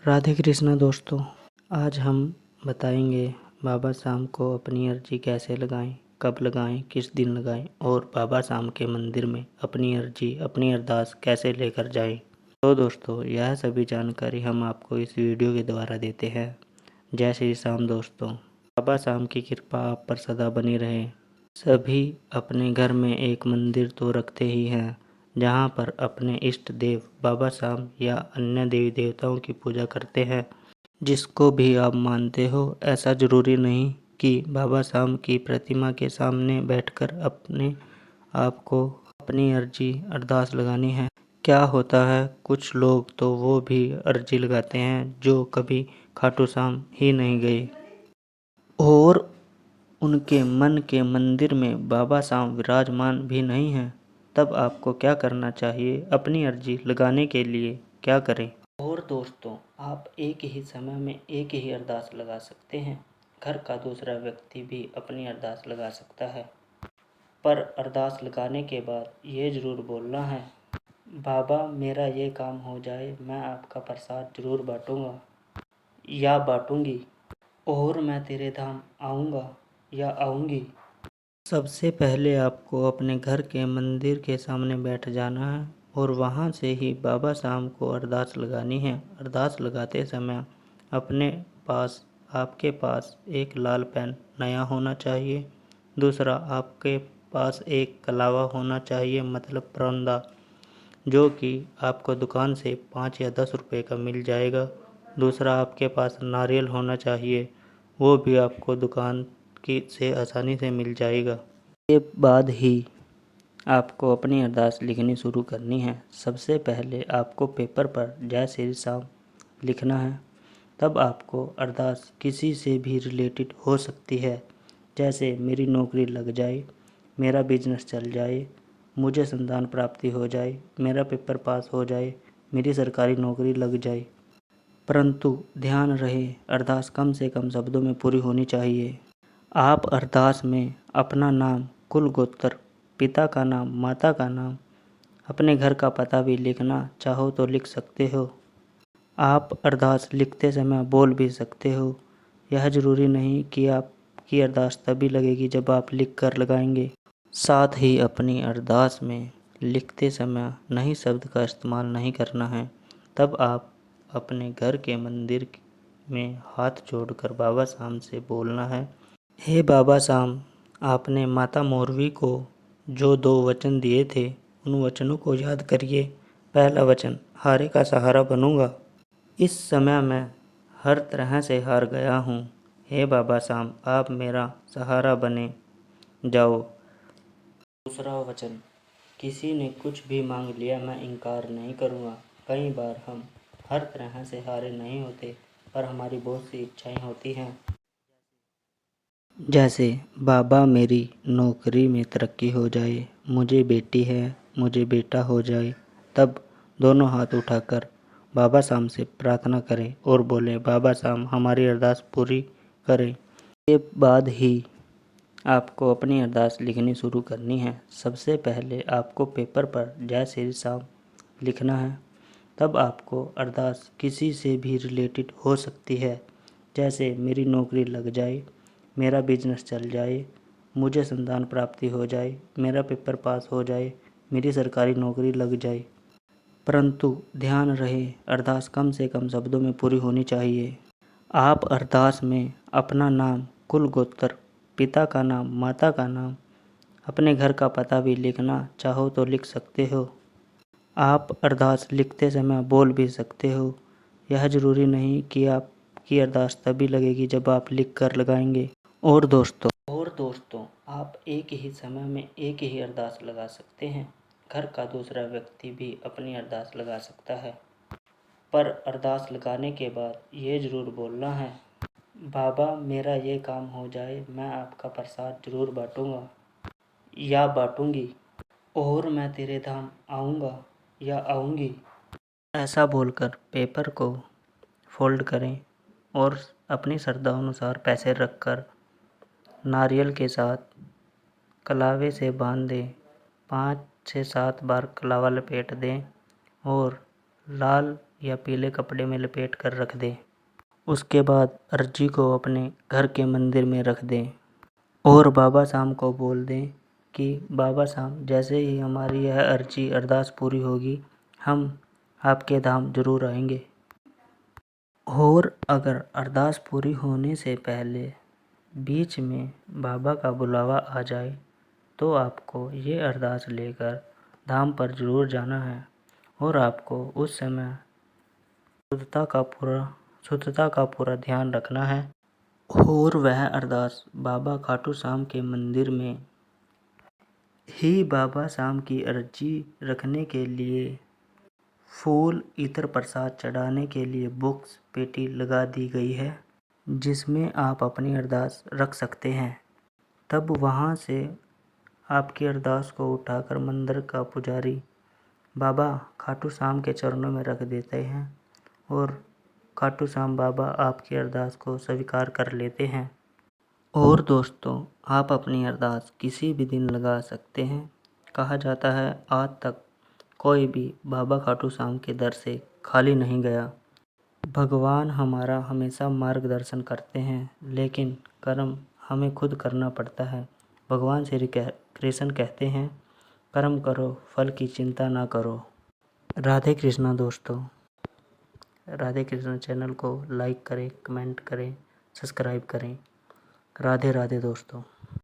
राधे कृष्णा दोस्तों, आज हम बताएंगे बाबा शाम को अपनी अर्जी कैसे लगाएं, कब लगाएं, किस दिन लगाएं और बाबा शाम के मंदिर में अपनी अर्जी, अपनी अरदास कैसे लेकर जाएं। तो दोस्तों, यह सभी जानकारी हम आपको इस वीडियो के द्वारा देते हैं। जय श्री शाम दोस्तों, बाबा शाम की कृपा आप पर सदा बनी रहे। सभी अपने घर में एक मंदिर तो रखते ही हैं, जहाँ पर अपने इष्ट देव बाबा शाम या अन्य देवी देवताओं की पूजा करते हैं। जिसको भी आप मानते हो, ऐसा ज़रूरी नहीं कि बाबा शाम की प्रतिमा के सामने बैठकर अपने आप को अपनी अर्जी अरदास लगानी है। क्या होता है, कुछ लोग तो वो भी अर्जी लगाते हैं जो कभी खाटू श्याम ही नहीं गए और उनके मन के मंदिर में बाबा शाम विराजमान भी नहीं हैं। तब आपको क्या करना चाहिए, अपनी अर्जी लगाने के लिए क्या करें। और दोस्तों, आप एक ही समय में एक ही अरदास लगा सकते हैं। घर का दूसरा व्यक्ति भी अपनी अरदास लगा सकता है, पर अरदास लगाने के बाद ये ज़रूर बोलना है, बाबा मेरा ये काम हो जाए, मैं आपका प्रसाद ज़रूर बांटूंगा या बांटूंगी और मैं तेरे धाम आऊँगा या आऊँगी। सबसे पहले आपको अपने घर के मंदिर के सामने बैठ जाना है और वहाँ से ही बाबा शाम को अरदास लगानी है। अरदास लगाते समय अपने पास आपके पास एक लाल पेन नया होना चाहिए। दूसरा, आपके पास एक कलावा होना चाहिए, मतलब परंदा, जो कि आपको दुकान से 5 या 10 रुपए का मिल जाएगा। दूसरा, आपके पास नारियल होना चाहिए, वो भी आपको दुकान की से आसानी से मिल जाएगा। के बाद ही आपको अपनी अरदास लिखनी शुरू करनी है। सबसे पहले आपको पेपर पर जय श्री शाम लिखना है। तब आपको अरदास किसी से भी रिलेटेड हो सकती है, जैसे मेरी नौकरी लग जाए, मेरा बिजनेस चल जाए, मुझे संतान प्राप्ति हो जाए, मेरा पेपर पास हो जाए, मेरी सरकारी नौकरी लग जाए। परंतु ध्यान रहे, अरदास कम से कम शब्दों में पूरी होनी चाहिए। आप अरदास में अपना नाम, कुल गोत्र, पिता का नाम, माता का नाम, अपने घर का पता भी लिखना चाहो तो लिख सकते हो। आप अरदास लिखते समय बोल भी सकते हो। यह ज़रूरी नहीं कि आपकी अरदास तभी लगेगी जब आप लिख कर लगाएंगे। साथ ही अपनी अरदास में लिखते समय नए शब्द का इस्तेमाल नहीं करना है। तब आप अपने घर के मंदिर में हाथ जोड़कर बाबा शाम से बोलना है, हे बाबा शाम, आपने माता मौरवी को जो 2 वचन दिए थे, उन वचनों को याद करिए। पहला वचन, हारे का सहारा बनूंगा। इस समय मैं हर तरह से हार गया हूँ। हे बाबा शाम, आप मेरा सहारा बने जाओ। दूसरा वचन, किसी ने कुछ भी मांग लिया, मैं इनकार नहीं करूँगा। कई बार हम हर तरह से हारे नहीं होते, पर हमारी बहुत सी इच्छाएं होती हैं, जैसे बाबा मेरी नौकरी में तरक्की हो जाए, मुझे बेटी है, मुझे बेटा हो जाए। तब दोनों हाथ उठाकर बाबा शाम से प्रार्थना करें और बोलें, बाबा शाम हमारी अरदास पूरी करें। के बाद ही आपको अपनी अरदास लिखनी शुरू करनी है। सबसे पहले आपको पेपर पर जय श्री शाम लिखना है। तब आपको अरदास किसी से भी रिलेटेड हो सकती है, जैसे मेरी नौकरी लग जाए, मेरा बिजनेस चल जाए, मुझे संतान प्राप्ति हो जाए, मेरा पेपर पास हो जाए, मेरी सरकारी नौकरी लग जाए। परंतु ध्यान रहे, अरदास कम से कम शब्दों में पूरी होनी चाहिए। आप अरदास में अपना नाम, कुल गोत्र, पिता का नाम, माता का नाम, अपने घर का पता भी लिखना चाहो तो लिख सकते हो। आप अरदास लिखते समय बोल भी सकते हो। यह ज़रूरी नहीं कि आपकी अरदास तभी लगेगी जब आप लिख कर लगाएंगे। और दोस्तों, आप एक ही समय में एक ही अरदास लगा सकते हैं। घर का दूसरा व्यक्ति भी अपनी अरदास लगा सकता है, पर अरदास लगाने के बाद ये ज़रूर बोलना है, बाबा मेरा ये काम हो जाए, मैं आपका प्रसाद ज़रूर बांटूंगा या बांटूंगी और मैं तेरे धाम आऊँगा या आऊँगी। ऐसा बोलकर पेपर को फोल्ड करें और अपनी श्रद्धा अनुसार पैसे रखकर नारियल के साथ कलावे से बांध दें। 5 से 7 बार कलावा लपेट दें और लाल या पीले कपड़े में लपेट कर रख दें। उसके बाद अर्जी को अपने घर के मंदिर में रख दें और बाबा शाम को बोल दें कि बाबा शाम, जैसे ही हमारी यह अर्जी अरदास पूरी होगी हम आपके धाम जरूर आएंगे। और अगर अरदास पूरी होने से पहले बीच में बाबा का बुलावा आ जाए तो आपको ये अरदास लेकर धाम पर जरूर जाना है और आपको उस समय शुद्धता का पूरा ध्यान रखना है। और वह अरदास बाबा खाटू श्याम के मंदिर में ही बाबा शाम की अर्जी रखने के लिए फूल, इतर, प्रसाद चढ़ाने के लिए बॉक्स पेटी लगा दी गई है जिसमें आप अपनी अरदास रख सकते हैं। तब वहां से आपकी अरदास को उठाकर मंदिर का पुजारी बाबा खाटू श्याम के चरणों में रख देते हैं और खाटू श्याम बाबा आपकी अरदास को स्वीकार कर लेते हैं। और दोस्तों, आप अपनी अरदास किसी भी दिन लगा सकते हैं। कहा जाता है आज तक कोई भी बाबा खाटू श्याम के दर से खाली नहीं गया। भगवान हमारा हमेशा मार्गदर्शन करते हैं, लेकिन कर्म हमें खुद करना पड़ता है। भगवान श्री कृष्ण कहते हैं, कर्म करो, फल की चिंता ना करो। राधे कृष्णा दोस्तों। राधे कृष्ण चैनल को लाइक करें, कमेंट करें, सब्सक्राइब करें। राधे राधे दोस्तों।